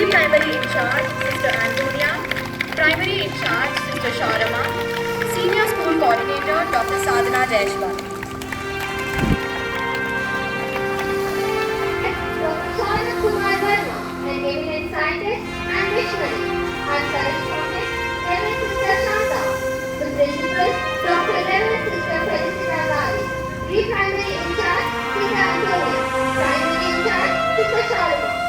Pre-primary in charge, Sister Antonia. Primary in charge, Sister Sharama. Senior School Coordinator, Dr. Sadhana Jaishwal. Dr. Kumar Verma, an eminent scientist and missionary, our correspondent, Reverend Sister Shanta, the principal, Dr. Reverend Sister Felicita Gali, pre-primary in charge, Sister Antonia, primary in charge, Sister Sharma,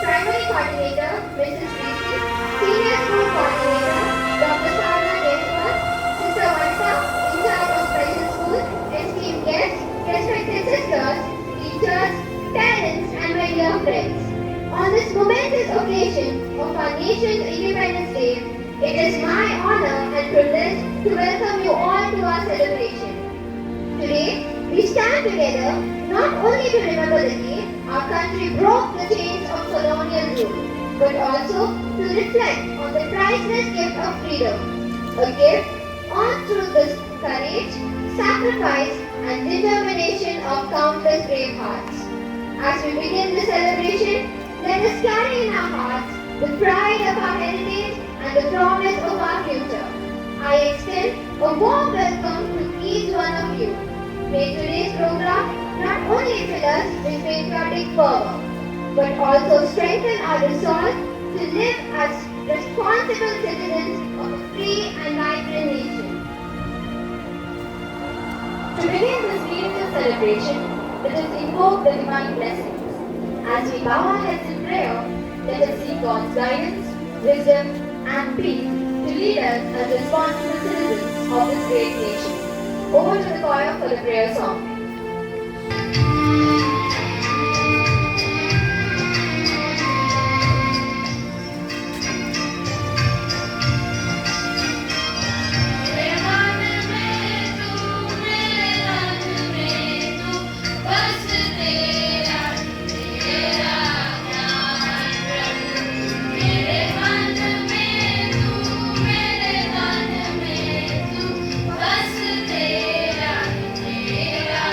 primary coordinator, Mrs. Preeti, senior school coordinator, Dr. Sadhana Jaiswal, Sister Vansa, in charge of special school, esteemed guests, respected sisters, teachers, parents, and my dear friends. On this momentous occasion of our nation's Independence Day, it is my honor and privilege to welcome you all to our celebration. Today, we stand together not only to remember the day our country broke the chains of colonial rule, but also to reflect on the priceless gift of freedom, a gift earned through the courage, sacrifice, and determination of countless brave hearts. As we begin the celebration, let us carry in our hearts the pride of our heritage and the promise of our future. I extend a warm welcome to each one of you. May today's program not only fill us with patriotic fervor, but also strengthen our resolve to live as responsible citizens of a free and vibrant nation. To begin this meaningful celebration, let us invoke the divine blessings. As we bow our heads in prayer, let us seek God's guidance, wisdom, and peace to lead us as responsible citizens of this great nation. Over to the choir for the prayer song. तेरा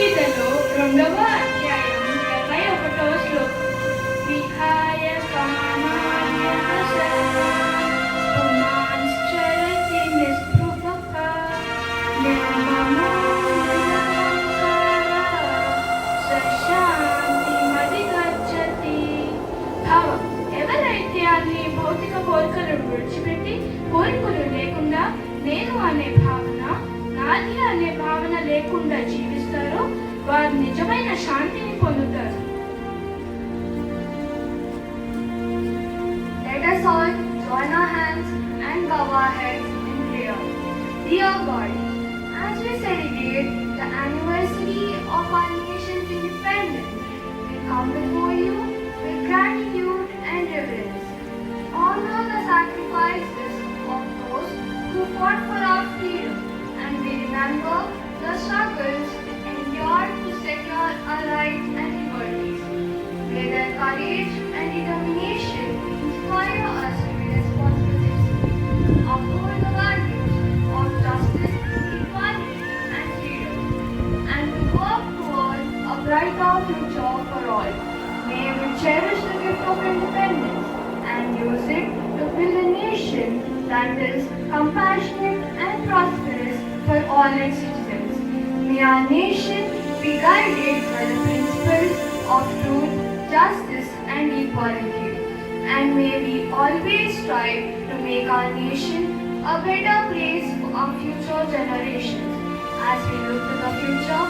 భగవద్గీతలో 2వ అధ్యాయం 21వ శ్లోకం విహాయ కామాన్యః పుమాంశ్చరతి నిస్పృహః నిర్మమో నిరహంకారః స శాంతిమధిగచ్చతి. భావం: ఎవరైతే అన్ని భౌతిక కోరికలను విడిచిపెట్టి కోరికలు లేకుండా నేను అనే భావన, నాది అనే భావన లేకుండా జీవిస్తారో వారు నిజమైన శాంతిని పొందుతారు. Let us all join our hands and bow our heads in prayer. Dear God, as we celebrate the anniversary of our nation's independence, we come before you with gratitude and reverence. Honor the sacrifices of those who fought for our freedom, and we remember the struggles endured to secure our rights and liberties. May their courage and determination inspire us to be responsible citizens, uphold the values of justice, equality, and freedom, and to work toward a brighter future for all. May we cherish the gift of independence and use it to build a nation that is compassionate and prosperous for all its citizens. May our nation be guided by the principles of truth, justice, and equality. And may we always strive to make our nation a better place for our future generations. As we look to the future,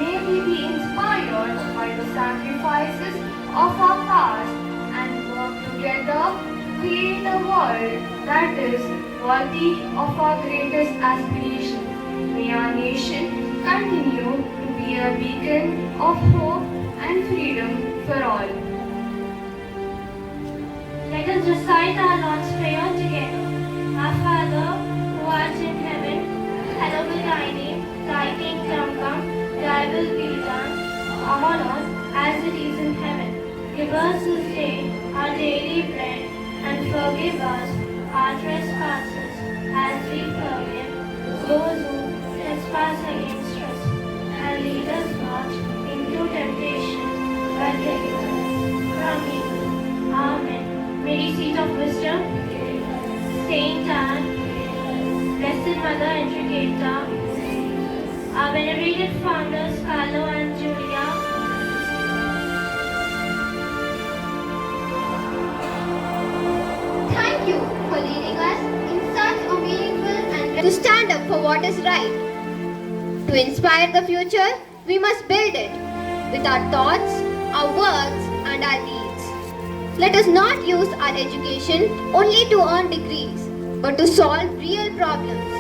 may we be inspired by the sacrifices of our past and work together to create a world that is worthy of our greatest aspirations. May our nation continue to be a beacon of hope and freedom for all. Let us recite our Lord's Prayer together. Our Father, who art in heaven, hallowed be thy name. Thy kingdom come, thy will be done, on earth as it is in heaven. Give us this day our daily bread, and forgive us our trespasses, as we forgive those who trespass against us. And lead us not into temptation, but deliver us from evil. Amen. Mary, seat of wisdom, Saint Anne, Blessed Mother Entricata, our venerated founders Carlo and Julia, Thank you for leading us in such a meaningful and to stand up for what is right. To inspire the future, we must build it with our thoughts, our words, and our deeds. Let us not use our education only to earn degrees, but to solve real problems,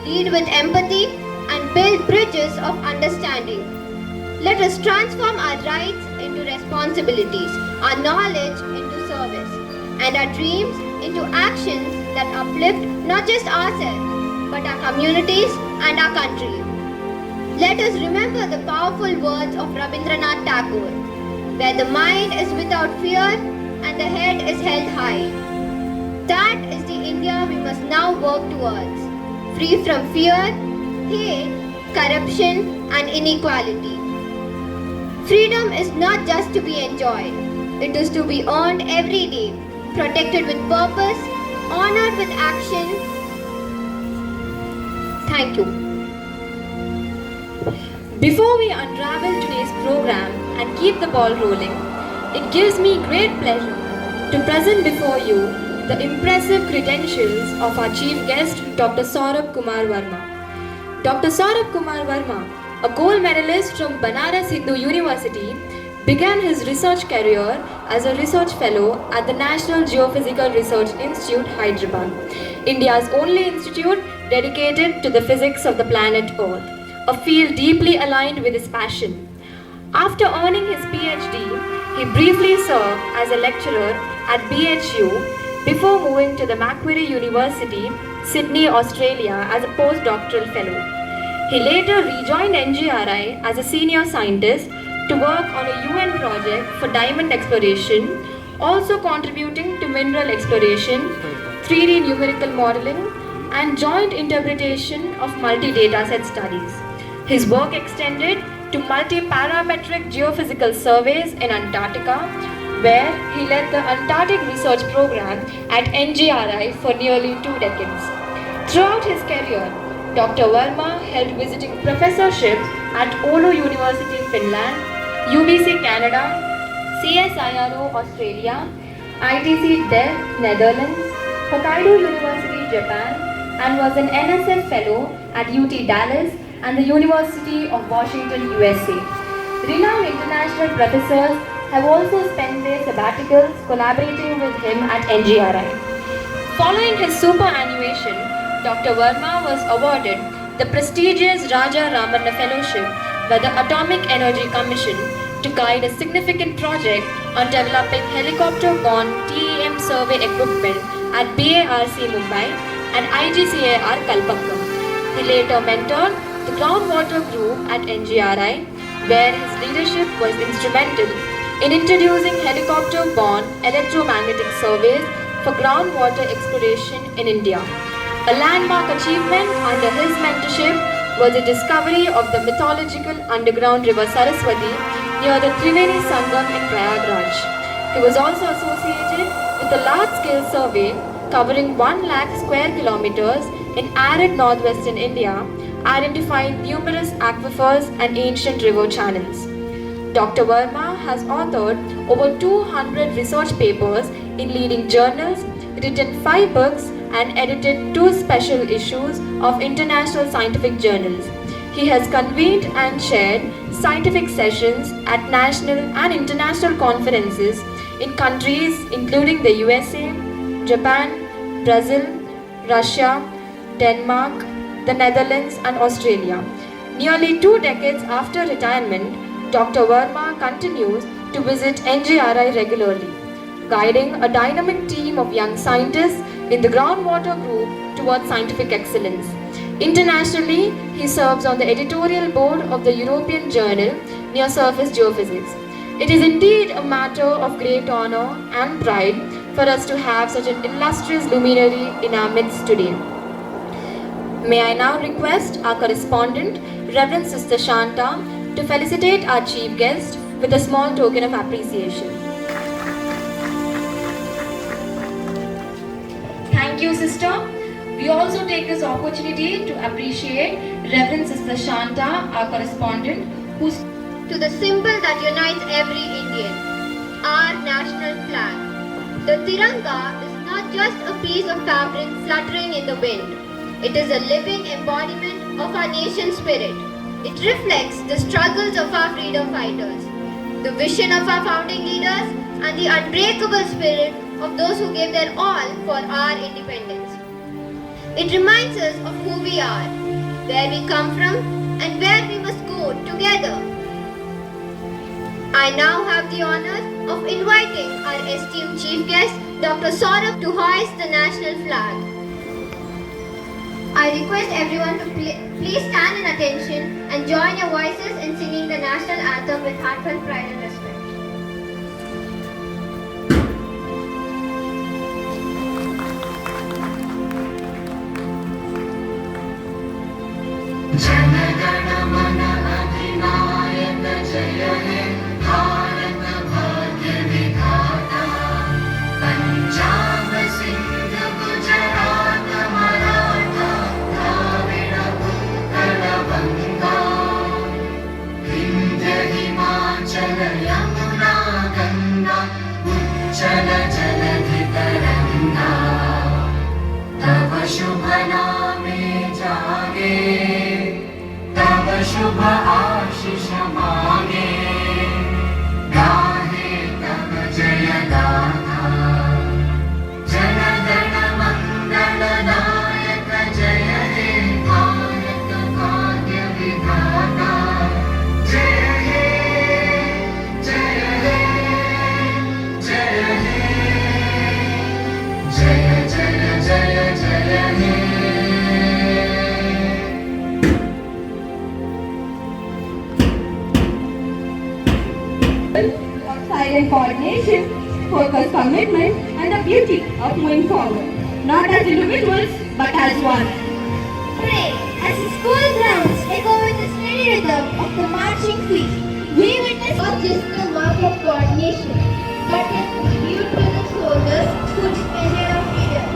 lead with empathy, and build bridges of understanding. Let us transform our rights into responsibilities, our knowledge into service, and our dreams into actions that uplift not just ourselves, but our communities and our country. Let us remember the powerful words of Rabindranath Tagore, where the mind is without fear and the head is held high. That is the India we must now work towards, free from fear, hate, corruption, and inequality. Freedom is not just to be enjoyed, it is to be earned every day, protected with purpose, honored with action. Thank you. Before we unravel today's program and keep the ball rolling, it gives me great pleasure to present before you the impressive credentials of our chief guest, Dr. Saurabh Kumar Verma. Dr. Saurabh Kumar Verma, a gold medalist from Banaras Hindu University, began his research career as a research fellow at the National Geophysical Research Institute, Hyderabad, India's only institute dedicated to the physics of the planet Earth, a field deeply aligned with his passion. After earning his PhD, he briefly served as a lecturer at BHU before moving to the Macquarie University, Sydney, Australia as a postdoctoral fellow. He later rejoined NGRI as a senior scientist to work on a UN project for diamond exploration, also contributing to mineral exploration, 3D numerical modeling, and joint interpretation of multi-data set studies. His work extended to multi-parametric geophysical surveys in Antarctica, where he led the Antarctic Research Program at NGRI for nearly 2 decades. Throughout his career, Dr. Verma held visiting professorships at Oulu University, Finland, UBC, Canada, CSIRO, Australia, ITC Delft, Netherlands, Hokkaido University, Japan, and was an NSF Fellow at UT Dallas and the University of Washington, USA. Renowned international professors have also spent their sabbaticals collaborating with him at NGRI. Following his superannuation, Dr. Verma was awarded the prestigious Raja Ramanna Fellowship by the Atomic Energy Commission to guide a significant project on developing helicopter-borne TEM survey equipment at BARC Mumbai and IGCAR Kalpakkam. He later mentored the groundwater group at NGRI, where his leadership was instrumental in introducing helicopter-borne electromagnetic surveys for groundwater exploration in India. A landmark achievement under his mentorship was the discovery of the mythological underground river Saraswati near the Triveni Sangam in Prayagraj. He was also associated with a large-scale survey covering 1 lakh square kilometers in arid northwestern India, identifying numerous aquifers and ancient river channels. Dr. Verma has authored over 200 research papers in leading journals, written 5 books, and edited 2 special issues of international scientific journals. He has convened and chaired scientific sessions at national and international conferences in countries including the USA, Japan, Brazil, Russia, Denmark, the Netherlands, and Australia. Nearly 2 decades after retirement, Dr. Verma continues to visit NGRI regularly, guiding a dynamic team of young scientists in the groundwater group towards scientific excellence. Internationally, he serves on the editorial board of the European journal Near Surface Geophysics. It is indeed a matter of great honor and pride for us to have such an illustrious luminary in our midst today. May I now request our correspondent, Reverend Sister Shanta, to felicitate our chief guest with a small token of appreciation. Thank you, Sister. We also take this opportunity to appreciate Reverend Sister Shanta, our correspondent, who's To the symbol that unites every Indian, our national flag. The Tiranga is not just a piece of fabric fluttering in the wind. It is a living embodiment of our nation's spirit. It reflects the struggles of our freedom fighters, the vision of our founding leaders, and the unbreakable spirit of those who gave their all for our independence. It reminds us of who we are, where we come from, and where we must go together. I now have the honor of inviting our esteemed chief guest, Dr. Saurabh, to hoist the national flag. I request everyone to please stand in attention and join your voices in singing the national anthem with heartfelt pride and respect. शुभ नामे जागे, तब शुभ आशीष मांगे, गाहे तब जय गाथा, जन गण मंगल नायक जय हे भारत भाग्य विधाता, जय हे जय हे जय हे जय जय जय जय हे। Of silent coordination, focused commitment, and the beauty of moving forward, not as individuals, but as one. Pray as the school grounds echo with the steady rhythm of the marching fleet. We witness not just the mark of coordination, but a tribute to the soldiers who defended our freedom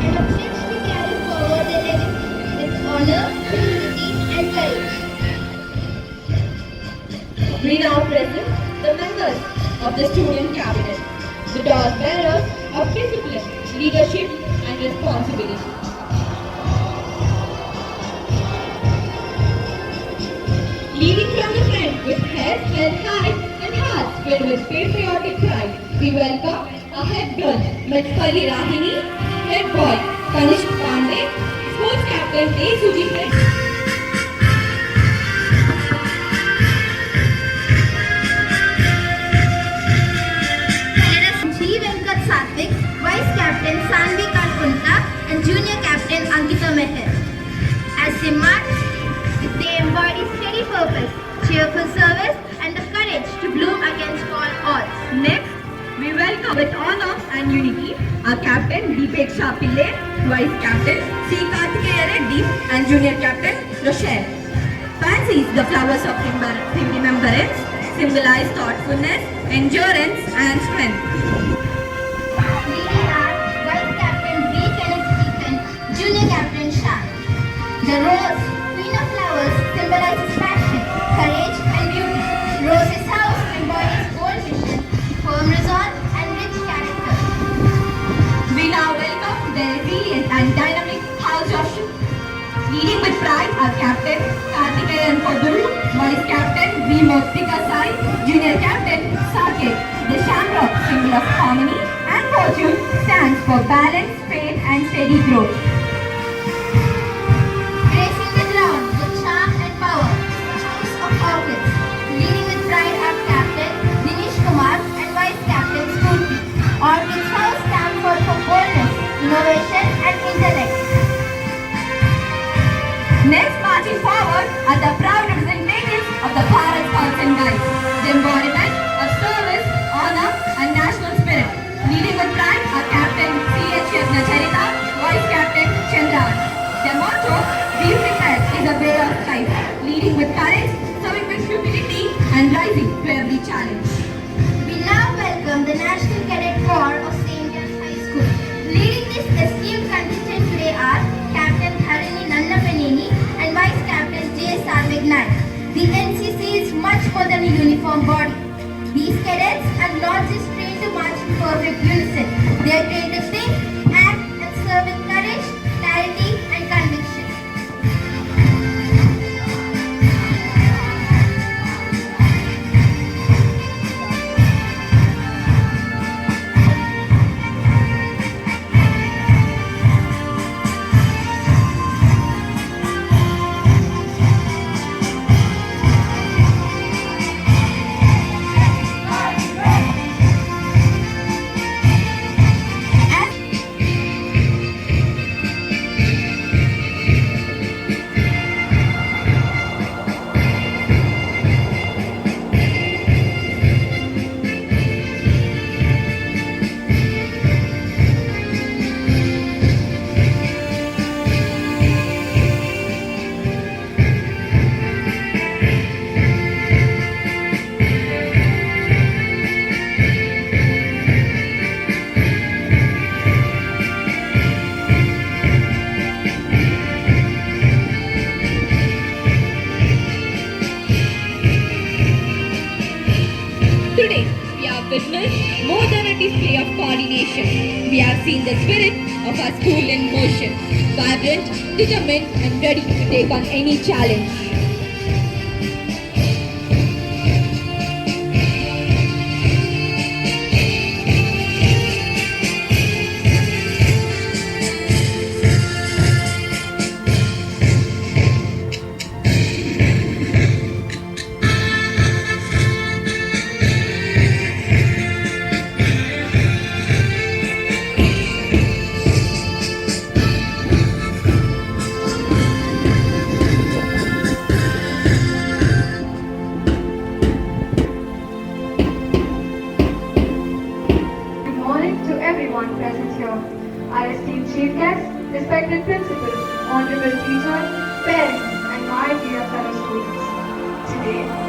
and a pledge to carry forward the legacy with honor, humility, and courage. We now present the members of the student cabinet, the torch-bearers of discipline, leadership, and responsibility. Leading from the front with heads held high and hearts filled with patriotic pride, we welcome our head girl, Ms. Pali Rahini, head boy, Kanishk Pandey, sports captain A. Suji Fred. G. Venkat Satvik, Vice Captain Sanvi Kalkunta, and Junior Captain Ankita Meher. As they march, they embody steady purpose, cheerful service, and the courage to bloom against all odds. Next, we welcome with honor and unity our Captain Deepak Shah Pillai, Vice Captain C. Kartikeya Reddy, and Junior Captain Rochelle. Fancies, the flowers of remembrance, symbolize thoughtfulness, endurance, and strength. Leading are Vice Captain B. Kenneth Stephen, Junior Captain Shah. The rose, queen of flowers, symbolizes passion, courage, and beauty. Rose's house embodies bold vision, firm resolve, and rich character. We now welcome the resilient and dynamic House of Shoo. Leading with pride our Captain Kartikeyan Koduru, Vice Captain V. Moktika Sai, Junior Captain Saket. The shamrock, symbol of harmony and fortune, stands for balance, faith, and steady growth. Gracing the ground with charm and power, the House of Orchids. Leading with pride our Captain Dinesh Kumar and Vice Captain Spurti. Orchids House stands for boldness, innovation, and intellect. Next, marching forward are the proud representatives of the Bharat Scouts and Guides, the embodiment of service, honor, and national spirit. Leading with pride are Captain C.H. Yatnacharita, Vice Captain Chandran. Their motto, "Be prepared," is a way of life. Leading with courage, serving with humility, and rising to every challenge. We now welcome the National Cadet Corps of St. John's High School. Leading this esteemed contingent today are Captain Harini Nannapaneni and Vice Captain J. Sarvik Naik. The NCC is much more than a uniform body. These cadets are not just trained to march in perfect unison. They are trained to think, act, and serve with courage, clarity, and conviction. Today, we have witnessed more than a display of coordination. We have seen the spirit of our school in motion, vibrant, determined, and ready to take on any challenge. everyone present here, our esteemed chief guests, respected principals, honorable teachers, parents, and my dear fellow students. Today,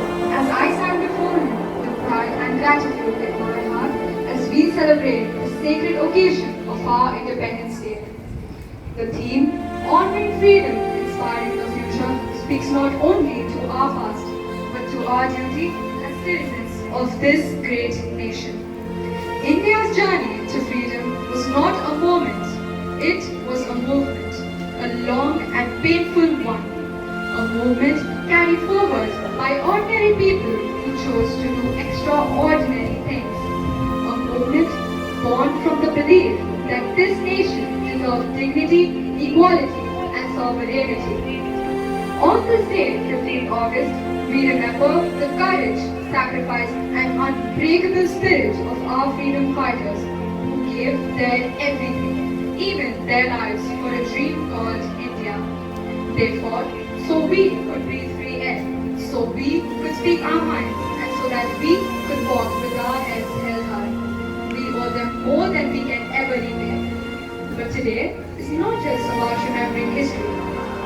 gratitude in my heart as we celebrate the sacred occasion of our Independence Day. The theme, Honoring Freedom, Inspiring the Future, speaks not only to our past, but to our duty as citizens of this great nation. India's journey to freedom was not a moment, it was a movement, a long and painful one. A movement carried forward by ordinary people who chose to do extraordinary things. A movement born from the belief that this nation deserves dignity, equality, and sovereignty. On this day, 15th August, we remember the courage, sacrifice, and unbreakable spirit of our freedom fighters who gave their everything, even their lives, for a dream called India. They fought so we could breathe free air, so we could speak our minds, and so that we could walk with our heads held high. We owe them more than we can ever repay. But today is not just about remembering history.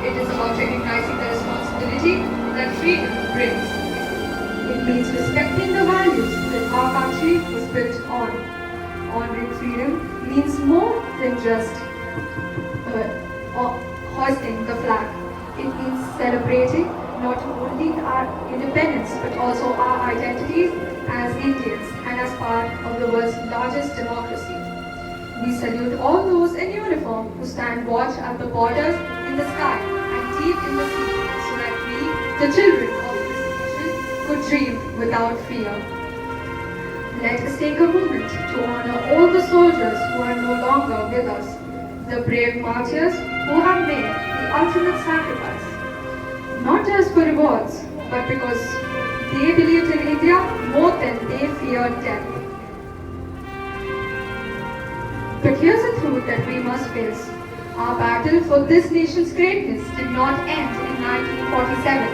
It is about recognizing the responsibility that freedom brings. It means respecting the values that our country was built on. Honoring freedom means more than just hoisting the flag. It means celebrating not only our independence but also our identities as Indians and as part of the world's largest democracy. We salute all those in uniform who stand watch at the borders, in the sky, and deep in the sea, so that we, the children of this nation, could dream without fear. Let us take a moment to honor all the soldiers who are no longer with us, the brave martyrs who have made the ultimate sacrifice, not just for rewards, but because they believed in India more than they feared death. But here's the truth that we must face. Our battle for this nation's greatness did not end in 1947.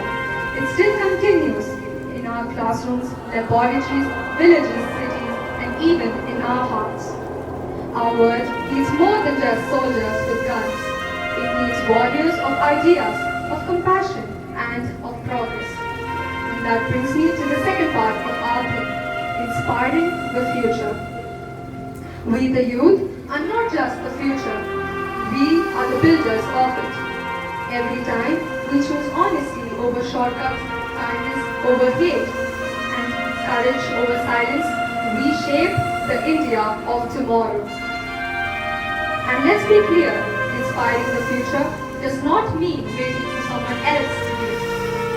It still continues in our classrooms, laboratories, villages, cities, and even in our hearts. Our world needs more than just soldiers with guns. It needs warriors of ideas, of compassion, and of progress. And that brings me to the second part of our theme, inspiring the future. We, the youth, are not just the future. We are the builders of it. Every time we choose honesty over shortcuts, kindness over hate, and courage over silence, we shape the India of tomorrow. And let's be clear, inspiring the future does not mean waiting for someone else to do it.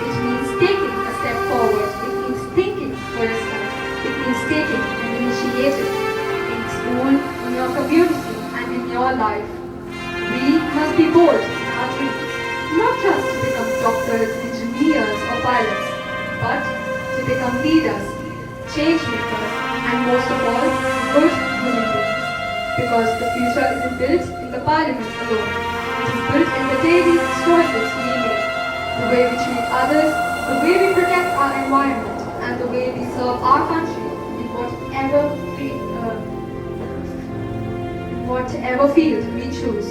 It means taking a step forward. It means thinking for yourself. It means taking an initiative in school, in your community, and in your life. We must be bold in our dreams, not just to become doctors, engineers, or pilots, but to become leaders, change makers, and most of all, good human beings. Because the future isn't built in the parliament alone. It is built in the daily choices we make, the way we treat others, the way we protect our environment, and the way we serve our country in whatever field we choose.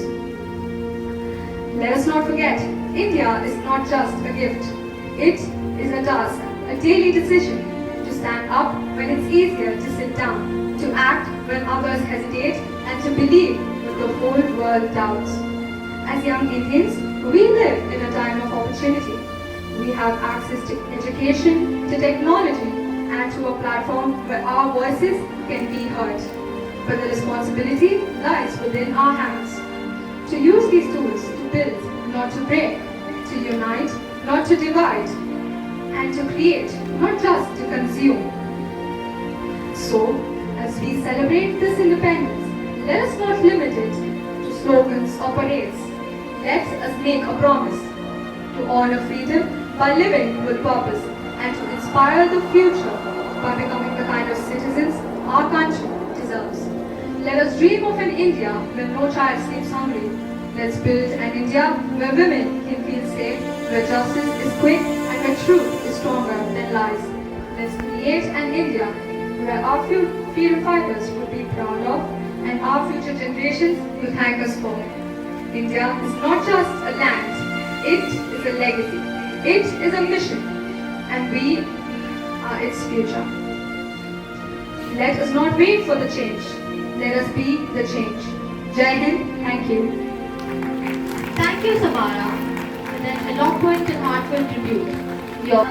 Let us not forget, India is not just a gift. It is a task, a daily decision to stand up when it's easier to sit down, to act when others hesitate, and to believe when the whole world doubts. As young Indians, we live in a time of opportunity. We have access to education, to technology, and to a platform where our voices can be heard. But the responsibility lies within our hands. To use these tools to build, not to break, to unite, not to divide, and to create, not just to consume. So, as we celebrate this independence, let us not limit it to slogans or parades. Let us make a promise to honor freedom by living with purpose and to inspire the future by becoming the kind of citizens our country deserves. Let us dream of an India where no child sleeps hungry. Let's build an India where women can feel safe, where justice is quick, and where truth is stronger than lies. Let's create an India where our freedom fighters would be proud of and our future generations will thank us for. India is not just a land, it is a legacy, it is a mission, and we are its future. Let us not wait for the change. Let us be the change. Jai Hind. Thank you. Thank you, Samara, for that eloquent and heartfelt tribute. Your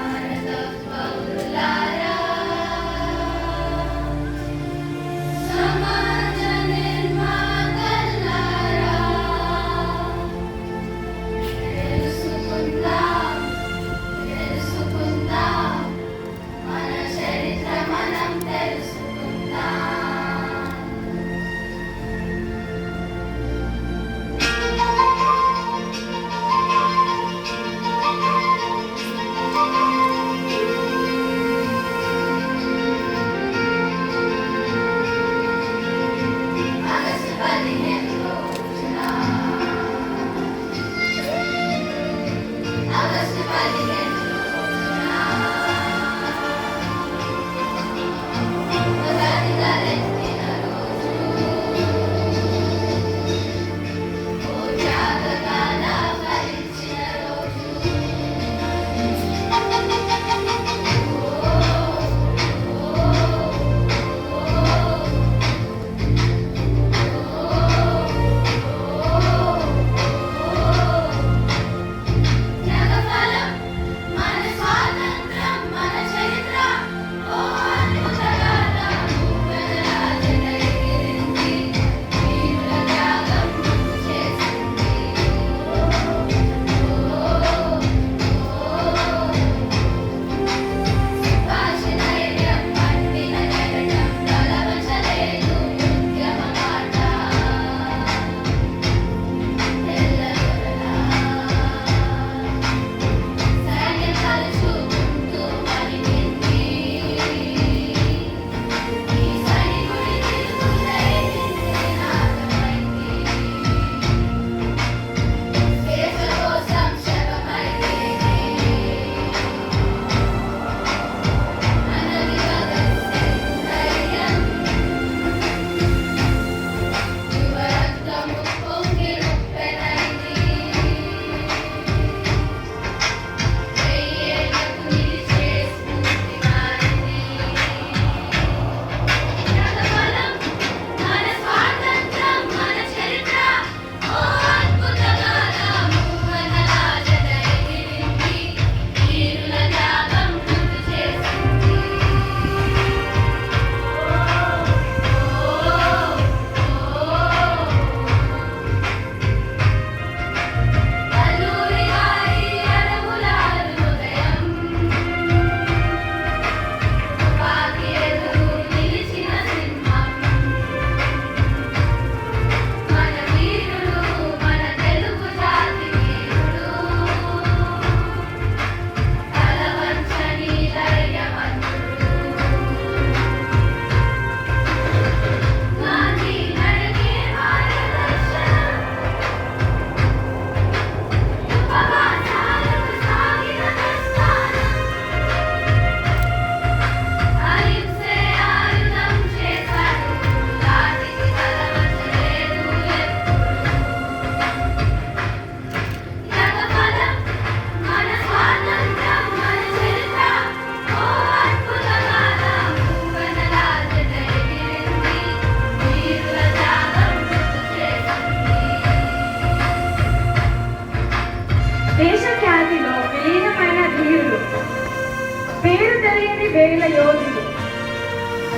వేల యోధులు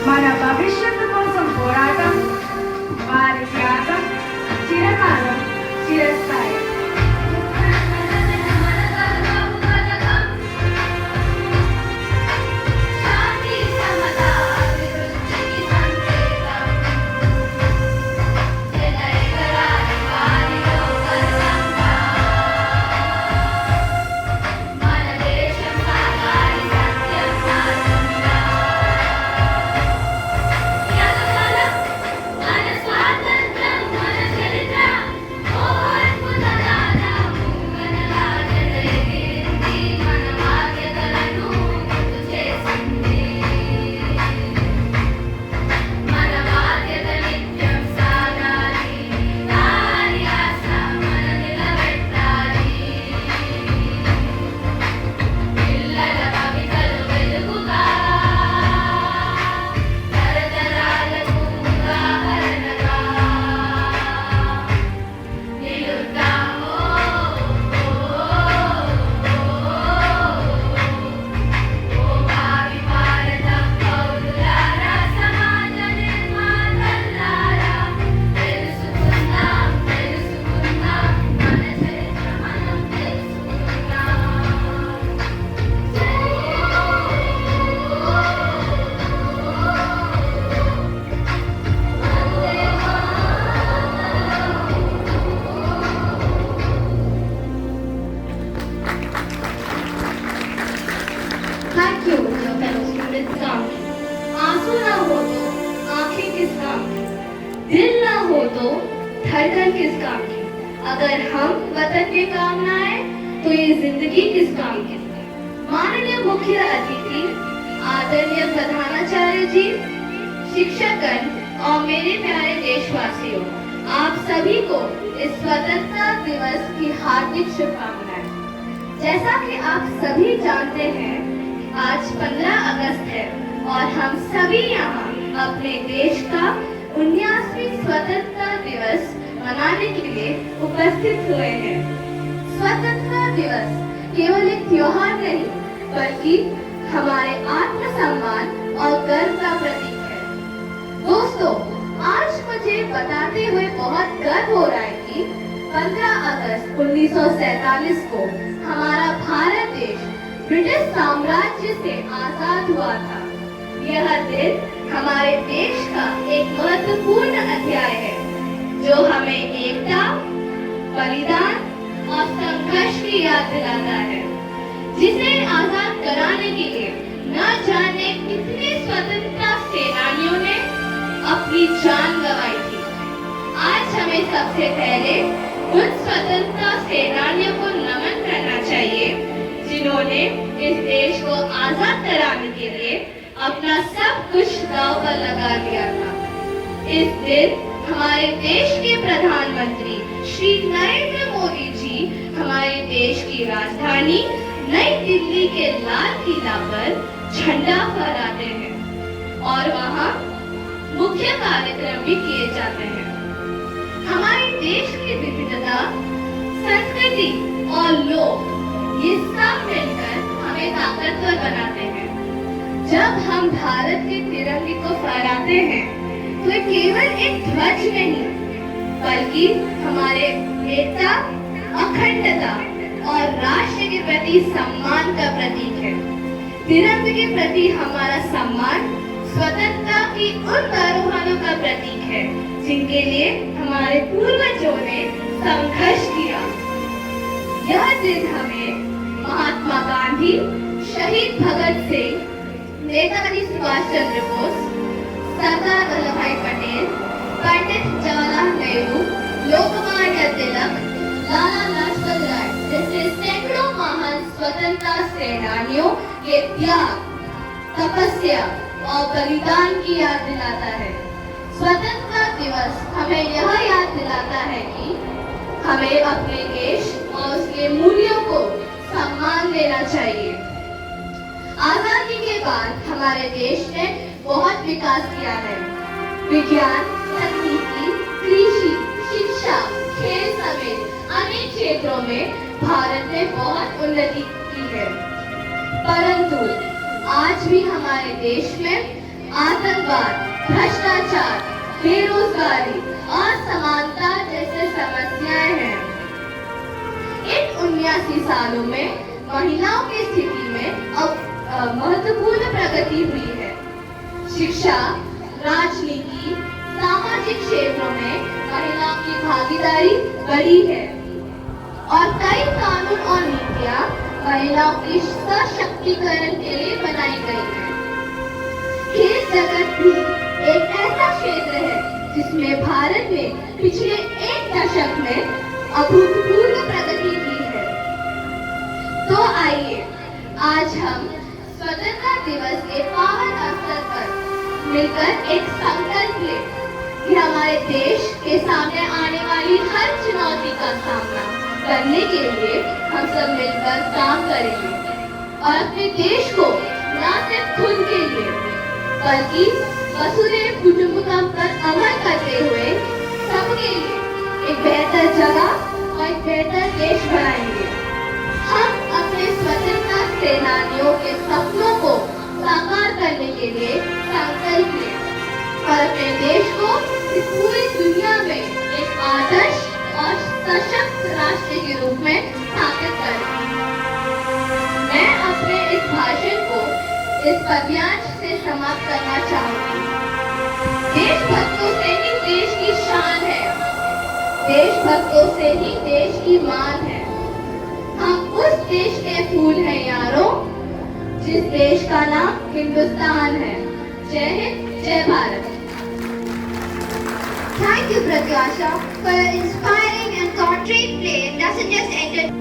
మన భవిష్యత్తు కోసం పోరాటం వారి త్యాగం చిరకాలం చిరస్థాయి. మన స్వాతంత్రం మన చరిత్ర ఓ అద్భుత किस काम की? दिल ना हो तो धड़कन किस काम की? अगर हम वतन के काम ना आए तो ये जिंदगी किस काम की? माननीय मुख्य अतिथि, आदरणीय प्रधानाचार्य जी, शिक्षकगण और मेरे प्यारे देशवासियों, आप सभी को इस स्वतंत्रता दिवस की हार्दिक शुभकामनाएं। जैसा कि आप सभी जानते हैं, आज 15 अगस्त है और हम सभी यहाँ अपने देश का 19वीं स्वतंत्रता दिवस मनाने के लिए उपस्थित हुए हैं। स्वतंत्रता दिवस केवल एक त्योहार नहीं, बल्कि हमारे आत्मसम्मान और गर्व का प्रतीक है। दोस्तों, आज मुझे बताते हुए बहुत गर्व हो रहा है कि 15 अगस्त 1947 को हमारा भारत देश ब्रिटिश साम्राज्य से आजाद हुआ था। यह दिन हमारे देश का एक महत्वपूर्ण अध्याय है, जो हमें एकता, बलिदान और संघर्ष की याद दिलाता है, जिसे आजाद कराने के लिए न जाने कितने स्वतंत्रता सेनानियों ने अपनी जान गंवाई थी। आज हमें सबसे पहले उन स्वतंत्रता सेनानियों को नमन करना चाहिए, जिन्होंने इस देश को आजाद कराने के लिए अपना सब कुछ दांव पर लगा दिया था। इस दिन हमारे देश के प्रधानमंत्री श्री नरेंद्र मोदी जी हमारे देश की राजधानी नई दिल्ली के लाल किला पर झंडा फहराते हैं और वहां मुख्य कार्यक्रम भी किए जाते हैं। हमारे देश की विविधता, संस्कृति और लोग, ये सब मिलकर हमें ताकतवर बनाते हैं। जब हम भारत के तिरंगे को फहराते हैं तो ये केवल एक ध्वज नहीं, बल्कि हमारे एकता, अखंडता और राष्ट्र के प्रति सम्मान का प्रतीक है। तिरंगे के प्रति हमारा सम्मान स्वतंत्रता की उन धरोहरों का प्रतीक है, जिनके लिए हमारे पूर्वजों ने संघर्ष किया। यह दिन हमें महात्मा गांधी, शहीद भगत सिंह, नेताजी सुभाष चंद्र बोस, सरदार वल्लभ भाई पटेल, पंडित जवाहरलाल नेहरू, लोकमान्य तिलक, लाला लाजपत राय जैसे सैकड़ों महान स्वतंत्रता सेनानियों के त्याग, तपस्या और बलिदान की याद दिलाता है। स्वतंत्रता दिवस हमें यह याद दिलाता है कि हमें अपने देश और उसके मूल्यों को सम्मान देना चाहिए। आजादी के बाद हमारे देश ने बहुत विकास किया है। विज्ञान, तकनीकी, कृषि, शिक्षा, खेल समेत अनेक क्षेत्रों में भारत ने बहुत उन्नति की है। परंतु आज भी हमारे देश में आतंकवाद, भ्रष्टाचार, बेरोजगारी, असमानता जैसे समस्याएं हैं। इन 79 सालों में महिलाओं की स्थिति में अब महत्वपूर्ण प्रगति हुई है। शिक्षा, राजनीति, सामाजिक क्षेत्रों में महिलाओं की भागीदारी बढ़ी है और कई कानून और नीतियां महिलाओं की सशक्तिकरण के लिए बनाई गई हैं। खेल जगत भी एक ऐसा क्षेत्र है जिसमें भारत ने पिछले एक दशक में अभूतपूर्व प्रगति की है। तो आइए आज हम स्वतंत्रता दिवस के पावन अवसर पर मिलकर एक संकल्प लें कि हमारे देश के सामने आने वाली हर चुनौती का सामना करने के लिए हम सब मिलकर काम करेंगे और अपने देश को न सिर्फ खुद के लिए बल्कि वसुधैव कुटुंबकम पर अमल करते हुए सबके लिए एक बेहतर जगह और एक बेहतर देश बनाएंगे। हम अपने स्वतंत्रता सेनानियों के सपनों को साकार करने के लिए संकल्प लें और अपने देश को इस पूरी दुनिया में एक आदर्श और सशक्त राष्ट्र के रूप में स्थापित करें। मैं अपने इस भाषण को इस पद्यांश से समाप्त करना चाहूंगी। देशभक्तों से ही देश की शान है, देशभक्तों से ही देश की मान है। हम उस देश के फूल हैं यारों, जिस देश का नाम हिंदुस्तान है। जय हिंद, जय Bharat. Thank you, Pratyasha, for your inspiring and thought-trade play doesn't just entertain.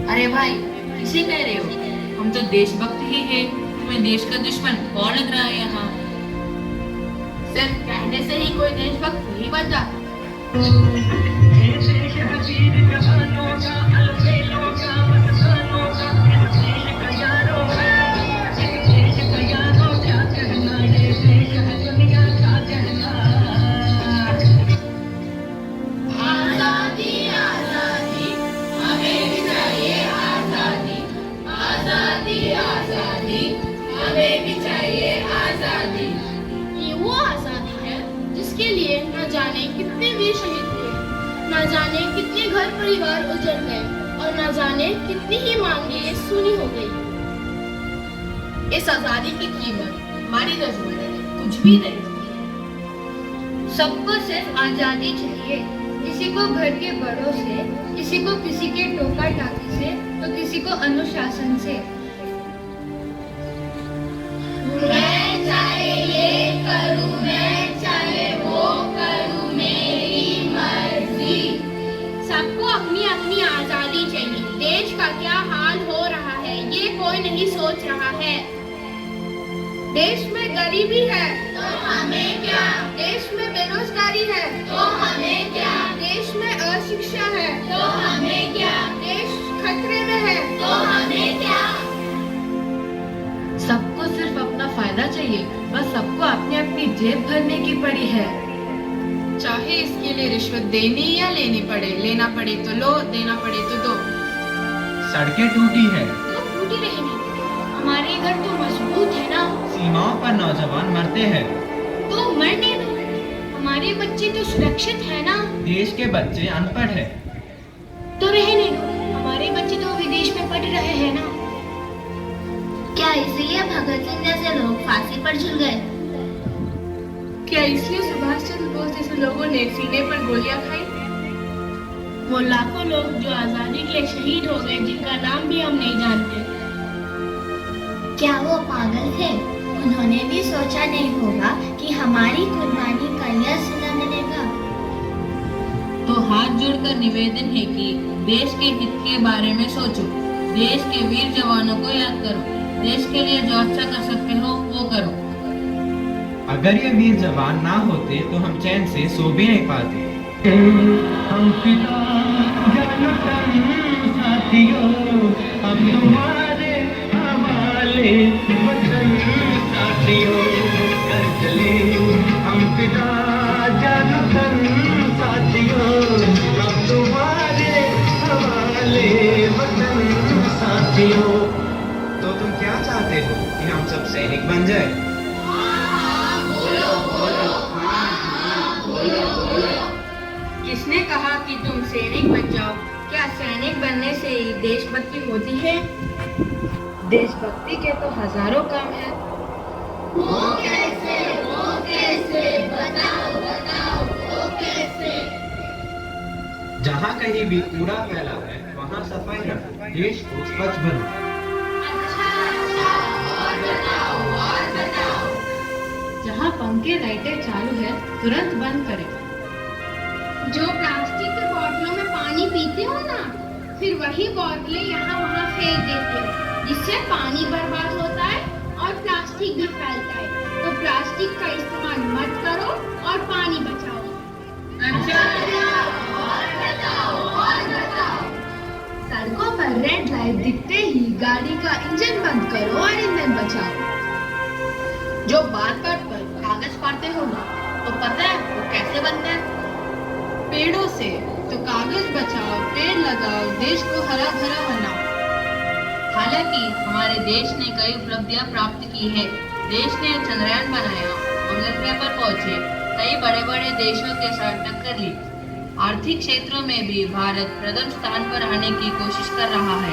अरे भाई किसे कह रहे हो? हम तो देशभक्त ही हैं। तुम्हें देश का दुश्मन कौन लग रहा है यहाँ? सिर्फ कहने से ही कोई देशभक्त नहीं बन जाता। ये वो आजादी है जिसके लिए न जाने कितने वीर शहीद हुए, न जाने कितने घर परिवार उजड़ गए और न जाने कितनी ही मांगे सुनी हो गई। इस आजादी की कीमत हमारी नजरों में कुछ भी नहीं। सबको सिर्फ आजादी चाहिए। किसी को घर के बड़ों से, किसी को किसी के टोका टाकी से, तो किसी को अनुशासन से। मैं चाहे ये करूं, मैं चाहे वो करूं, मेरी मर्जी। सबको अपनी अपनी आजादी चाहिए। देश का क्या हाल हो रहा है ये कोई नहीं सोच रहा है। देश में गरीबी है तो हमें क्या, देश में बेरोजगारी है तो हमें क्या, देश में अशिक्षा है तो हमें क्या, देश खतरे में है तो हमें क्या। सबको सिर्फ अपना फायदा चाहिए, बस सबको अपनी अपनी जेब भरने की पड़ी है। चाहे इसके लिए रिश्वत देनी या लेनी पड़े, लेना पड़े तो लो, देना पड़े तो दो। सड़कें टूटी है तो टूटी रहेंगी, हमारे घर तो मजबूत है ना। सीमाओं पर नौजवान मरते हैं तो मरने दो, हमारे बच्चे तो सुरक्षित है ना। देश के बच्चे अनपढ़ हैं तो रहने दो, हमारे बच्चे तो विदेश में पढ़ रहे हैं ना। क्या इसलिए भगत सिंह जैसे लोग फांसी पर झूल गए? क्या इसलिए सुभाष चंद्र बोस जैसे लोगों ने सीने पर गोलियां खाई? वो लाखों लोग जो आजादी के लिए शहीद हो गए, जिनका नाम भी हम नहीं जानते। क्या वो पागल थे? उन्होंने भी सोचा नहीं होगा कि हमारी कुर्बानी का यश न मिलेगा। तो हाथ जोड़कर निवेदन है कि देश के हित के बारे में सोचो, देश के वीर जवानों को याद करो, देश के लिए जो अच्छा कर सकते हो वो करो। अगर ये वीर जवान ना होते तो हम चैन से सो भी नहीं पाते। हम पिता जानो साथियों, हम तुम्हारे हवाले वतन साथियों, कर चले हम पिता जानो साथियों, हम तुम्हारे हवाले वतन साथियों। तो तुम क्या चाहते हो कि हम सब सैनिक बन जाए? किसने कहा कि तुम सैनिक बन जाओ? क्या सैनिक बनने से ही देशभक्ति होती है? देशभक्ति के तो हजारों काम हैं। वो कैसे बताओ बताओ, वो कैसे। जहाँ कहीं भी कूड़ा फैला है वहाँ सफाई रखो, देश को स्वच्छ बनाओ। जहाँ पंखे लाइटें चालू है तुरंत बंद करें। जो प्लास्टिक के बोतलों में पानी पीते हो ना, फिर वही बोतलें यहाँ वहाँ फेंक देते हो, जिससे पानी बर्बाद होता है और प्लास्टिक भी फैलता है। तो प्लास्टिक का इस्तेमाल मत करो और पानी बचाओ। सड़कों पर रेड लाइट दिखते ही गाड़ी का इंजन बंद करो और ईंधन बचाओ। जो बात बात पर कागज फाड़ते हो ना, तो पता है वो कैसे बनता है? पेड़ों से। तो कागज बचाओ, पेड़ लगाओ, देश को हरा भरा बनाओ। हालांकि हमारे देश ने कई उपलब्धियां प्राप्त की है। देश ने चंद्रयान बनाया, मंगल ग्रह पर पहुंचे, कई बड़े बड़े देशों के साथ टक्कर ली। आर्थिक क्षेत्रों में भी भारत प्रथम स्थान पर आने की कोशिश कर रहा है।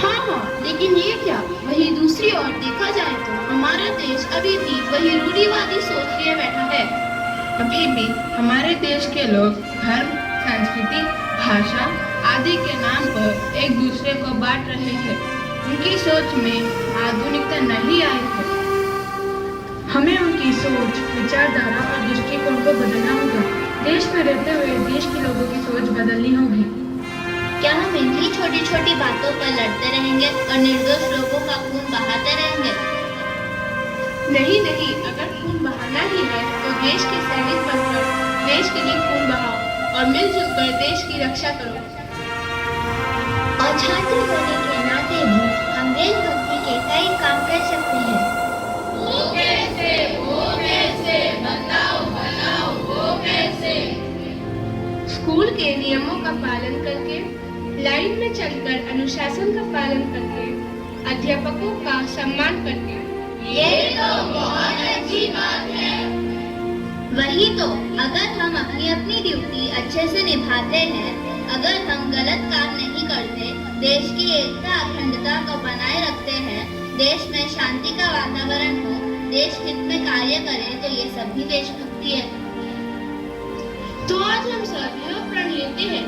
हाँ, लेकिन ये क्या, वही दूसरी ओर देखा जाए तो हमारा देश अभी भी वही रूढ़िवादी सोच लिए बैठा है। अभी भी हमारे देश के लोग धर्म, संस्कृति, भाषा आदि के नाम पर एक दूसरे को बांट रहे हैं। उनकी सोच में आधुनिकता नहीं आई है। हमें उनकी सोच, विचारधारा और दृष्टिकोण को बदलना होगा। देश में रहते हुए देश के लोगों की सोच बदलनी होगी। क्या हम इन्हीं छोटी छोटी बातों पर लड़ते रहेंगे और निर्दोष लोगों का खून बहाते रहेंगे? नहीं, अगर खून बहाना ही है तो देश के सैनिक बनकर देश के लिए खून बहाओ और मिलजुल कर देश की रक्षा करो। और छात्र होने के नाते भी हम देशभक्ति के कई काम कर सकते हैं। स्कूल के नियमों का पालन करके, लाइन में चलकर अनुशासन का पालन करके, अध्यापकों का सम्मान करके। ये तो बहुत अच्छी बात है। वही तो, अगर हम अपनी अपनी ड्यूटी अच्छे से निभाते हैं, अगर हम गलत काम नहीं करते, देश की एकता अखंडता को बनाए रखते हैं, देश में शांति का वातावरण हो, देश हित में कार्य करें, तो ये सब भी देशभक्ति है। तो आज हम सब यह प्रण लेते हैं,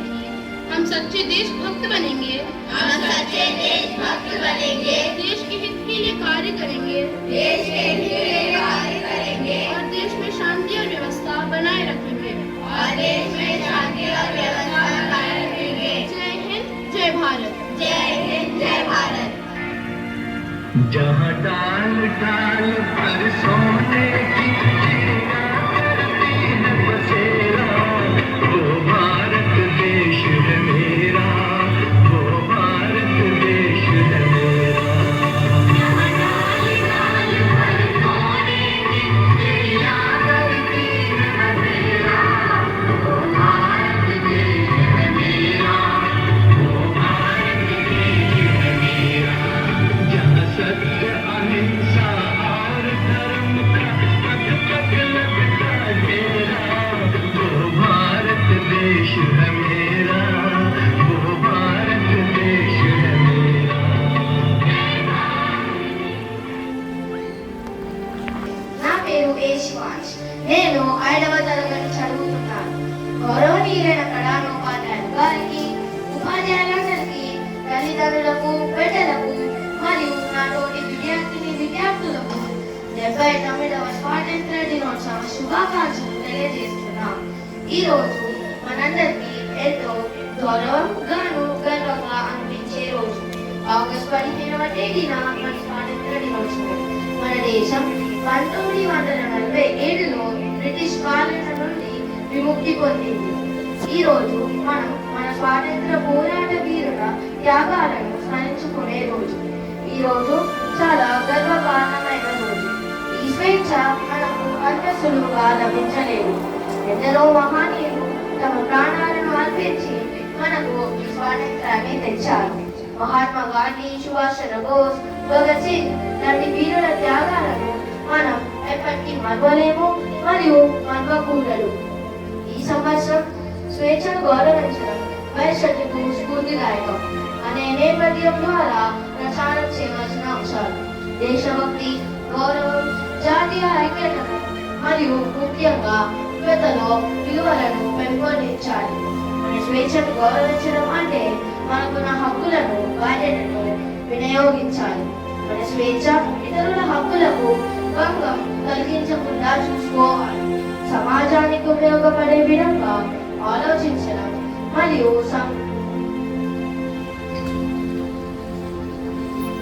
हम सच्चे देशभक्त बनेंगे। हम सच्चे देशभक्त बनेंगे। देश के हित के लिए कार्य करेंगे। देश के लिए कार्य करेंगे। और देश में शांति और व्यवस्था बनाए रखेंगे। और देश में शांति और व्यवस्था बनाए रखेंगे। जय हिंद, जय भारत। जय हिंद, जय भारत। जहाँ डाल डाल पर सोने की चिड़िया करती है बसेरा, वो भारत देश है मेरा, वो भारत देश है मेरा। जहाँ डाल डाल पर सोने की चिड़िया करती है बसेरा, वो भारत देश है मेरा, वो भारत देश है मेरा। जहाँ सत्य अहिंसा और धर्म का पथ पथ लगता डेरा, वो भारत देश है मेरा, वो भारत देश है मेरा। నా పేరు ఏ శివాంష్. నేను 5వ తరగతి చదువుతున్నాను. గౌరవనీయులైన ప్రధానోపాధ్యాయులు గారికి, ఉపాధ్యాయులందరికీ, తల్లిదండ్రులకు, పెద్దలకు మరియు నాతోటి విద్యార్థులకు 79వ స్వాతంత్ర దినోత్సవ శుభాకాంక్షలు తెలియజేస్తున్నాం. ఈ రోజు మనందరికీ ఎంతో గౌరవంగాను గర్వంగా అనిపించే రోజు. ఆగస్టు 15వ తేదీన మన స్వాతంత్ర దినోత్సవం. మన దేశం 1947లో బ్రిటిష్ పాలన నుండి విముక్తి పొందింది. ఈ రోజు మనం మన స్వాతంత్ర పోరాట వీరుల త్యాగాలను స్మరించుకునే రోజు. ఈ రోజు చాలా గర్వకారణమైన రోజు. ఈ స్వేచ్ఛ మనకు అంత సులువుగా లభించలేదు. ఎందరో మహనీయులు తమ ప్రాణాలను అర్పించి మనకు ఈ స్వాతంత్రాన్ని తెచ్చారు. మహాత్మా గాంధీ, సుభాష్ చంద్రబోస్, భగత్ సింగ్ లాంటి వీరుల త్యాగాలను మనం ఎప్పటికీ మరవలేము మరియు మరవకూడదు. ఈ సంవత్సరం స్వేచ్ఛను గౌరవించడం భవిష్యత్తుకు స్ఫూర్తిదాయకం అనే నేపథ్యం ద్వారా ప్రచారం చేయవలసిన అంశాలు: దేశభక్తి, గౌరవం, జాతీయ ఐక్యతను మరియు ముఖ్యంగా యువతలో విలువలను పెంపొందించాలి. మన స్వేచ్ఛను గౌరవించడం అంటే మనకున్న హక్కులను, బాధ్యతను వినియోగించాలి. మన స్వేచ్ఛ ఇతరుల హక్కులకు భంగం కలిగించకుండా చూసుకోవాలి. సమాజానికి ఉపయోగపడే విధంగా ఆలోచించడం మరియు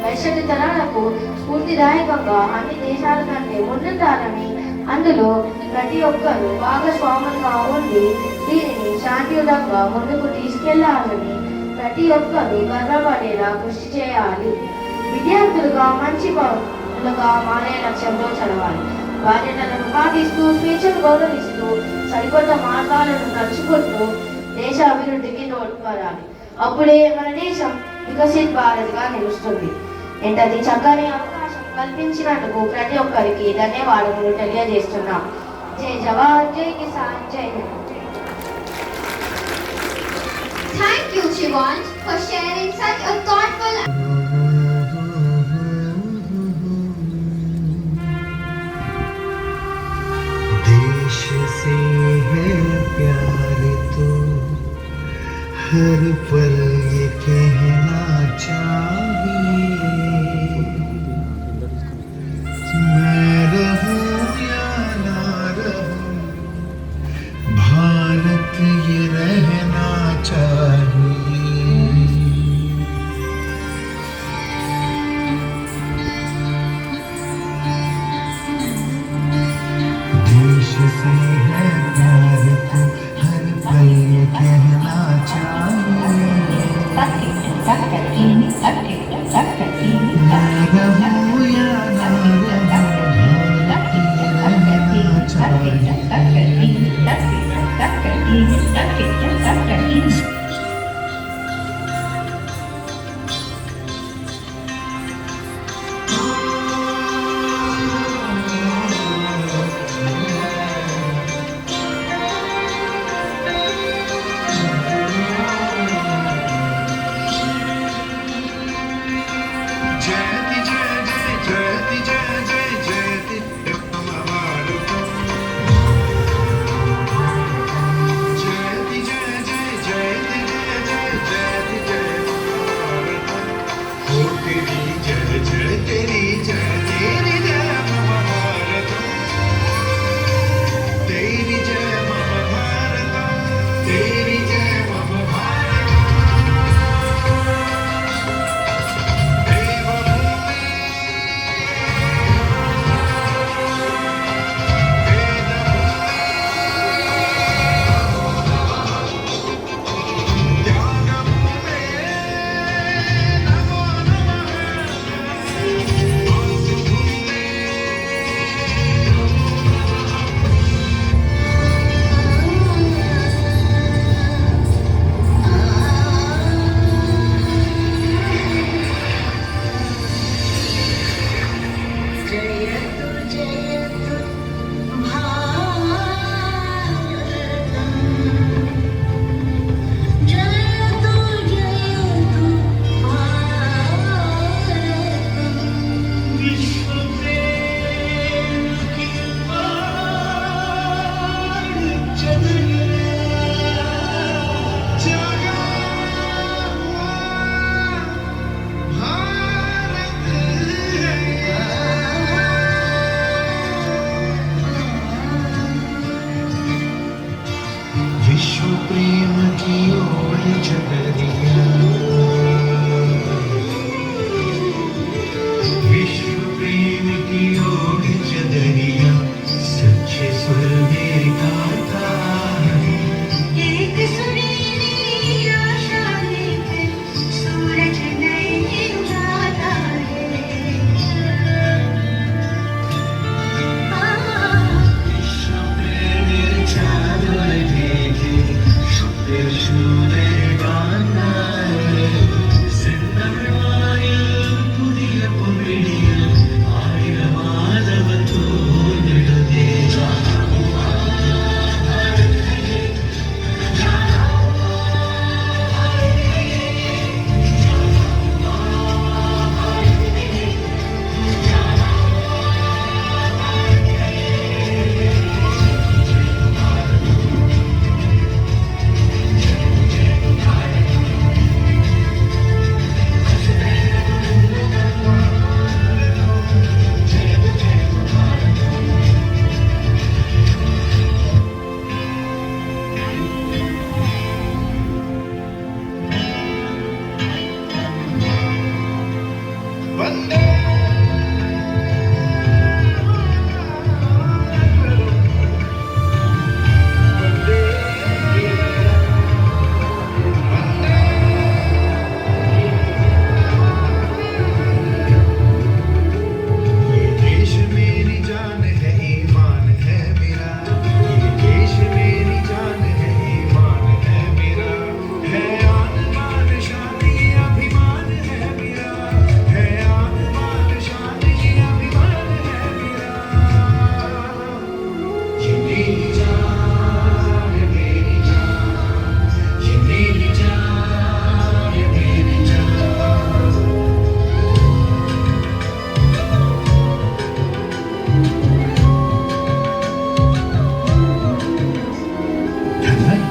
భవిష్యత్తు తరాలకు స్ఫూర్తిదాయకంగా అన్ని దేశాల కంటే ముందుండాలని, అందులో ప్రతి ఒక్కరూ భాగస్వాములుగా ఉండి దీనిని శాంతియుతంగా ముందుకు తీసుకెళ్లాలని ప్రతి ఒక్కరూ గర్వపడేలా కృషి చేయాలి. విద్యార్థులుగా మంచి పౌరులుగా మారే లక్ష్యంతో చదవాలి. బాధ్యతలను పాటిస్తూ, స్వేచ్ఛను గౌరవిస్తూ, సరికొత్త మార్గాలను తలుచుకుంటూ దేశ అభివృద్ధికి తోడ్పడాలి. అప్పుడే మన దేశం వికసిత్ భారత్గా నిలుస్తుంది. ఇంతటి చక్కని అవకాశం కల్పించినందుకు ప్రతి ఒక్కరికి ధన్యవాదములు తెలియజేస్తున్నాం. జై జవాన్, జై కిసాన్, జై Hind. Thank you, Shivansh, for sharing such a thoughtful देश से है प्यार तो हर पल ये कहना चाहिए, मैं रहूं या ना रहूं, भारत ये रहना चाहिए। देश से है प्यार तो हर पल ये कहना चाहिए, मैं रहूं या ना रहूं, भारत ये रहना चाहिए। जयति जय जय जयति जय जय जयति मम भारत, जयति जय जय जयति जय जय जयति जय मम भारत, हो तेरी जय जय तेरी जय मम भारत, तेरी जय मम भारत, तेरी जय मम भारत। विश्व प्रेम की ओर चदरिया, विश्व प्रेम की ओर चदरिया, सच्चे स्वर में गाता है। एक सुरीली आशा लेकर सूरज नए उगाता है। विश्व प्रेम चादर भेजे, शुद्ध सूर्य गाता है।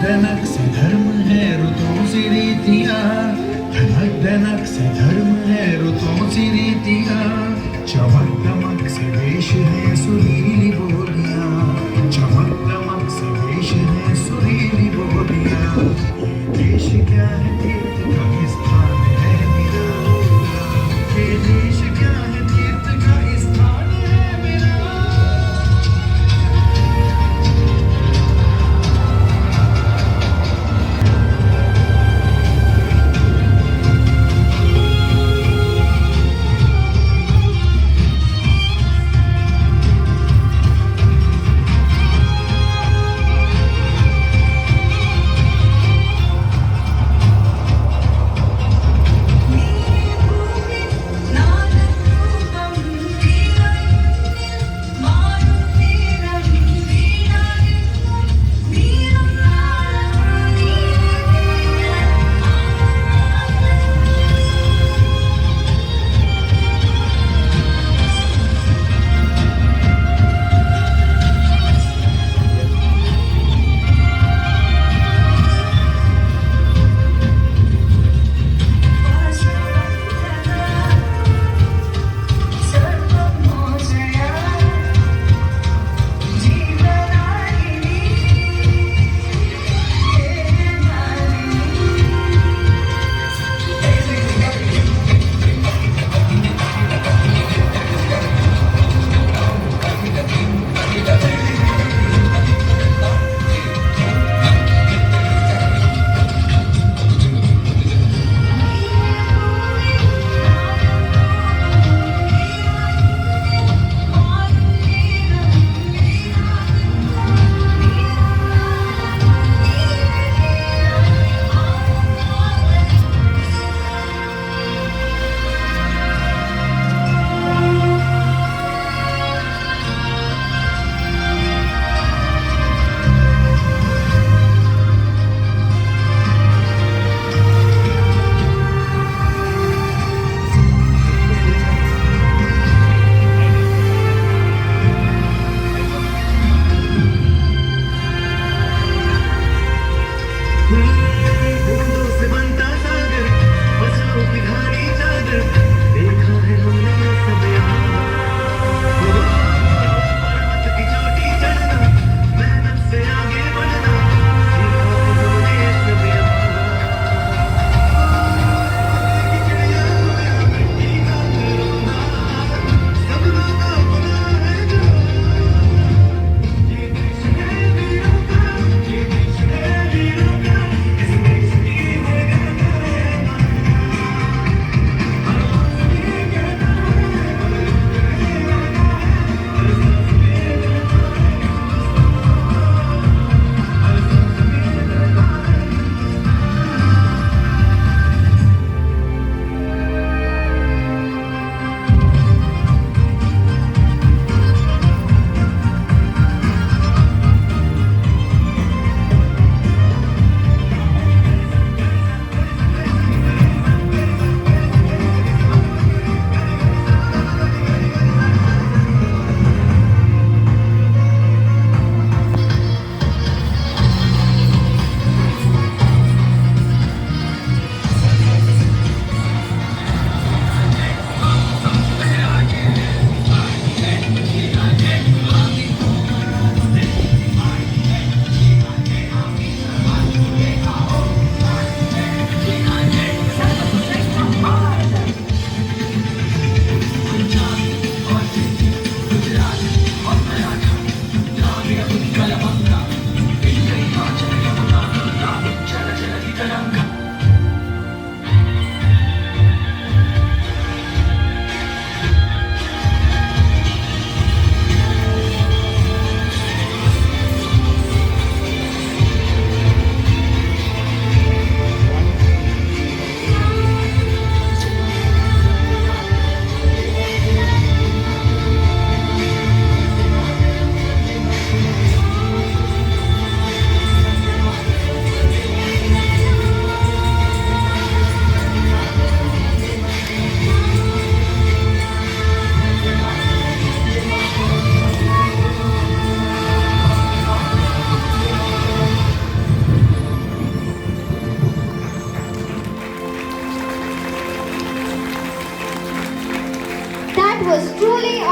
धनक से धर्म है ऋतुओं से रीतियाँ, धनक धनक से धर्म है ऋतुओं से रीतियाँ, चमक दमक से वेश है सुरीली बोलियाँ, चमक दमक से वेश है सुरीली बोलियाँ। ये देश क्या है तीर्थ का स्थान है मेरा, ये देश क्या है तीर्थ का स्थान है मेरा।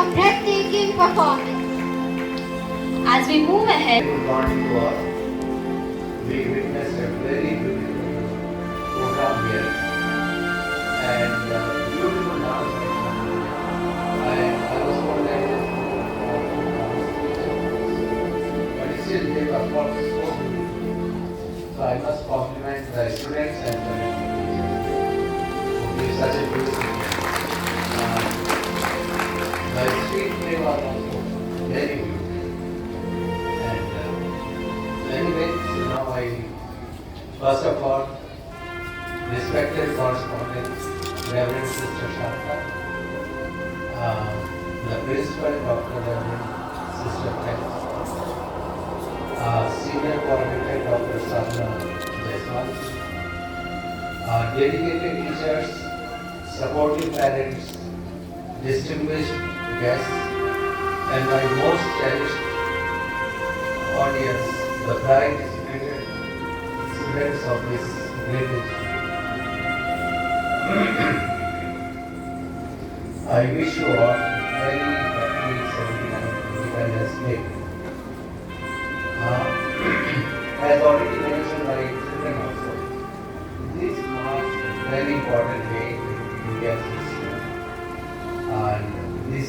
a breathtaking performance. As we move ahead, Good morning to all. We witnessed a very beautiful program here and beautiful dance. I was told that but still they performed so beautifully. So I must compliment the students and the teachers who gave such a beautiful the street play was also very beautiful. Anyways, now I first of all respected correspondent Reverend Sister Shanta, the principal Dr. Reverend Sister Ken, senior coordinator Dr. Sadhana Jaiswal, dedicated teachers, supportive parents, distinguished guests, and my most cherished audience, the bright spirited students of this great institute. I wish you all very happy 79th Independence Day. As already mentioned by children also, this marks a very important day in India's history. And this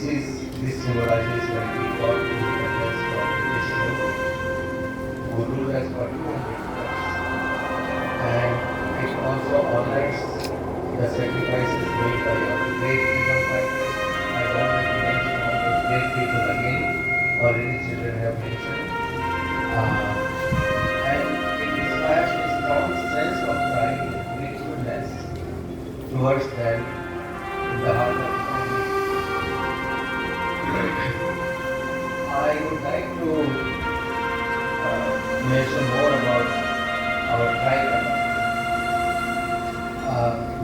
symbolizes when we got independence from British rule. Guru has got 200 years. And it also honors the sacrifices made by our great freedom fighters. I don't want to mention all those great people again, already children have mentioned. And it inspires a strong sense of pride and gratefulness towards them in the heart of family. I would like to mention more about our tribe.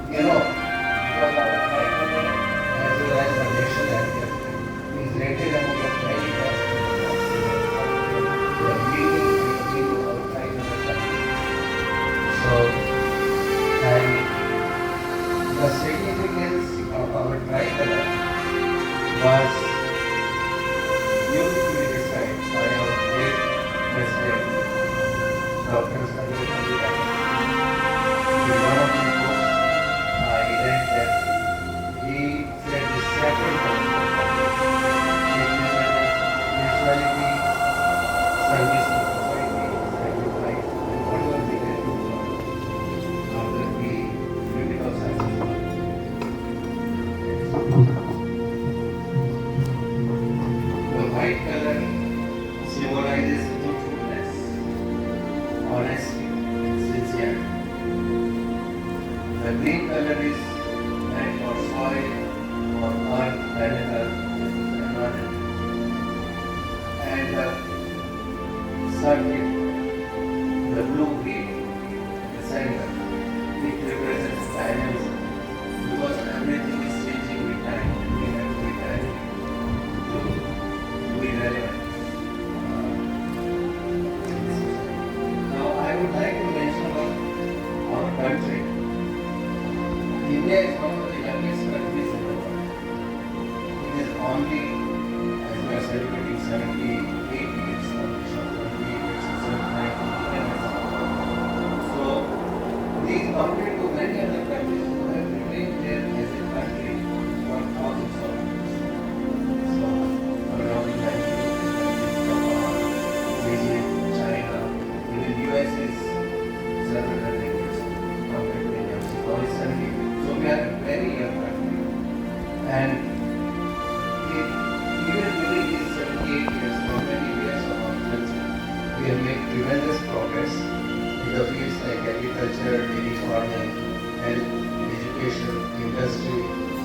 Because our tribe as well as the nation anthem is rated among the very best in the world. The leading of our tribe in the country. So, and the significance of our tribe was beautifully described by our great President, Dr. Sajid Nandita. In one of his books, I read that he said the sacred spirituality, service to society, sacrifice, and whatever we can do after the critical sciences. The white color symbolizes truthfulness, honesty, sincerity. The green color is meant for soil, for earth, planet earth, environment. And the circle, the blue green, the center, it represents dynamism because everything is changing with time and we have to be dynamic to be relevant. Now I would like to mention about our country. India is one of the youngest countries in the world. It is only, as we are celebrating 78 years of the 78 years of independence. So, these compared to many other countries who have remained there as a country for thousands of years. So, around the countries, Japan, Egypt, China, even US is several hundred years compared to India. So, only 70. So, we are a very young country. And even during these 78 years, for many years of our culture, we have made tremendous progress in the fields like agriculture, dairy farming, health, education, industry,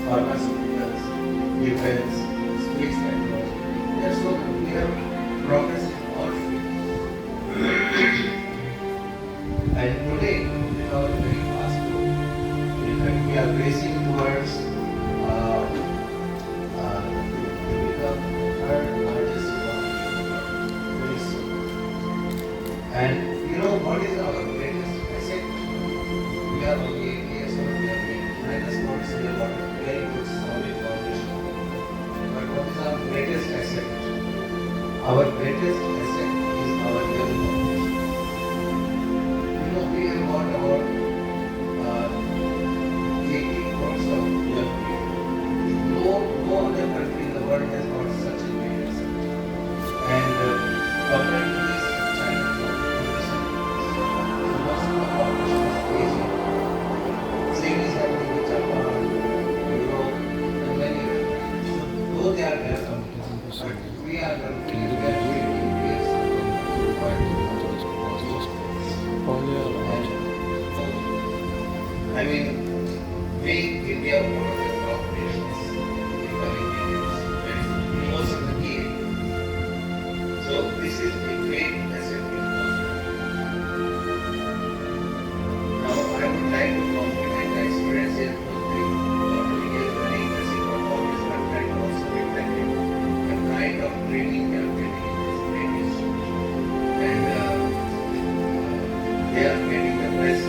pharmaceuticals, defense, space technology. Yes, so we have progress in all fields. And today, with our very fast growth, in fact, we are racing towards to become the third largest economy very soon. And what is our greatest asset? We are only 8 years old, we have made tremendous progress, we have got a very good solid foundation. But what is our they are getting the best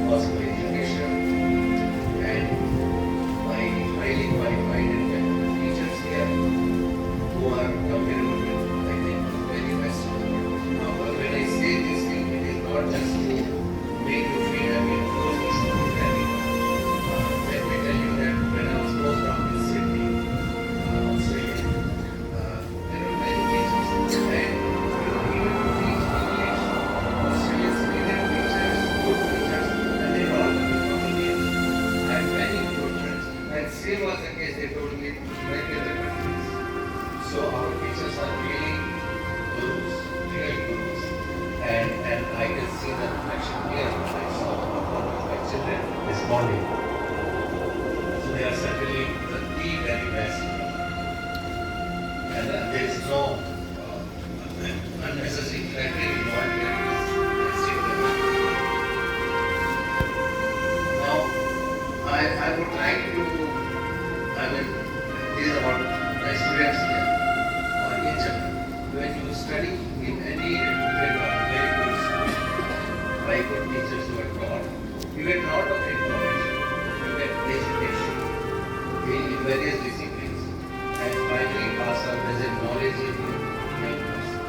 possible education, and by highly qualified and capable teachers here who are comparable with, I think, the very best of the world. Now, when I say this thing, it is not just to make you feel happy, of course you should be happy. Let me tell you that when I was postdoc in Sydney, Australia, there were many teachers, and even to teach English, Australians needed teachers, good teachers, and they all become Indian. I had many good friends, and same was the case, they told me, many other countries. So our teachers are really gurus, real gurus, and I can see the reflection here. I saw one of my children this morning. So they are certainly the very best, and there is no unnecessary flattery involved here. Now, I would like to, this is about my students here, or each of them. When you study in any reputed or very good school, by good teachers who are taught, you get a lot of information, you get education in various disciplines, and finally pass out as a knowledge in young person.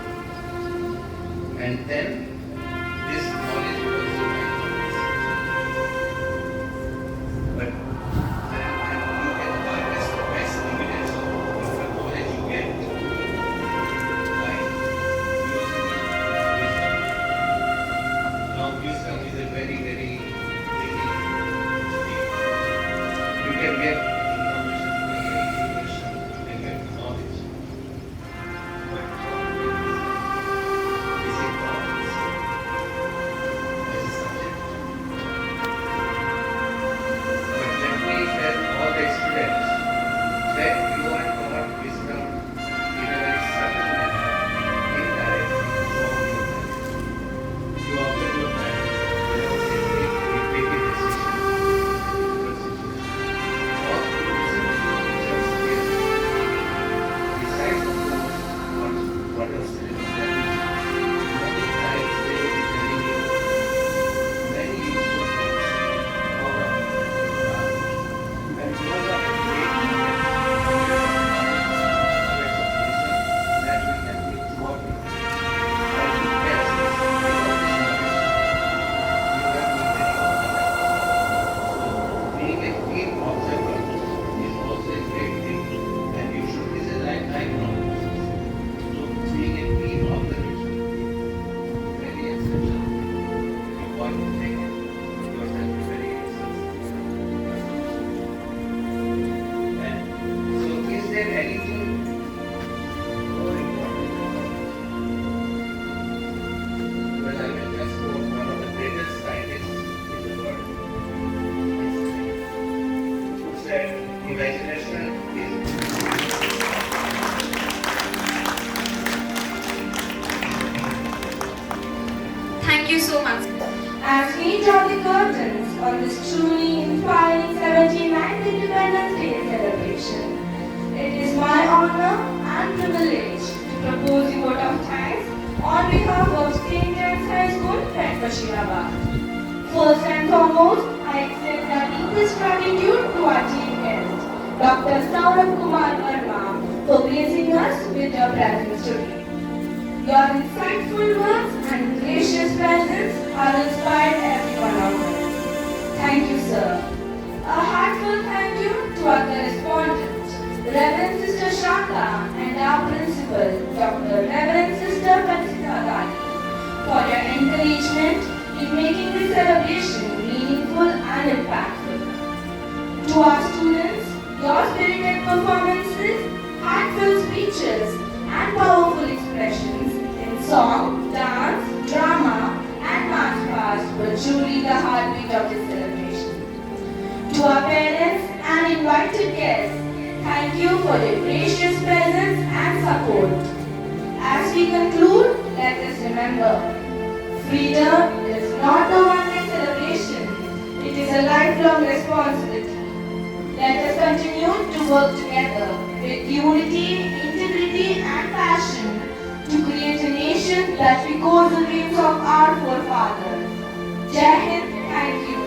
And then this knowledge becomes your life knowledge. But you can harvest the best dividends of the knowledge you get by using it wisdom. Now wisdom is a very, very tricky thing. You can get information, you can get knowledge. But is importance as a subject. But let me tell all the students that you are taught wisdom in a very subtle manner, indirectly, from your parents. You observe your parents, they are simply taking decisions in difficult situations. Or you listen to your teachers carefully. Besides, of course, what else there is there is many times they will be telling you many useful things out of and those are the great nuggets of wisdom that we can take throughout the life. And yes, without these nuggets, you have to be very organized. So being a keen observer is also a great thing, and you should, this is a lifelong process. So being a keen observation, very essential. You want to take yourself very essential. And so is there anything more important than knowledge? Well, I will just quote one of the greatest scientists in the world, Einstein, who said imagination is Thank you so much. As we draw the curtains on this truly inspiring 79th Independence Day celebration, it is my honor and privilege to propose the vote of thanks on behalf of St. James High School, Red Bashirabad. First and foremost, I extend our deepest gratitude to our chief guest, Dr. Saurabh Kumar Verma, for gracing us with your presence today. Your insightful words and gracious presence have inspired every one of us. Thank you, sir. A heartfelt thank you to our correspondent, Reverend Sister Shaka, and our principal, Dr. Reverend Sister Patsita Gali, for your encouragement in making this celebration meaningful and impactful. To our students, your spirited performances, heartfelt speeches, and powerful expressions in song, dance, drama, and march past were truly the heartbeat of this celebration. To our parents and invited guests, thank you for your gracious presence and support. As we conclude, let us remember, freedom is not a one-day celebration, it is a lifelong responsibility. Let us continue to work together with unity, integrity, and passion to create a nation that echoes the dreams of our forefathers. Jai Hind, thank you.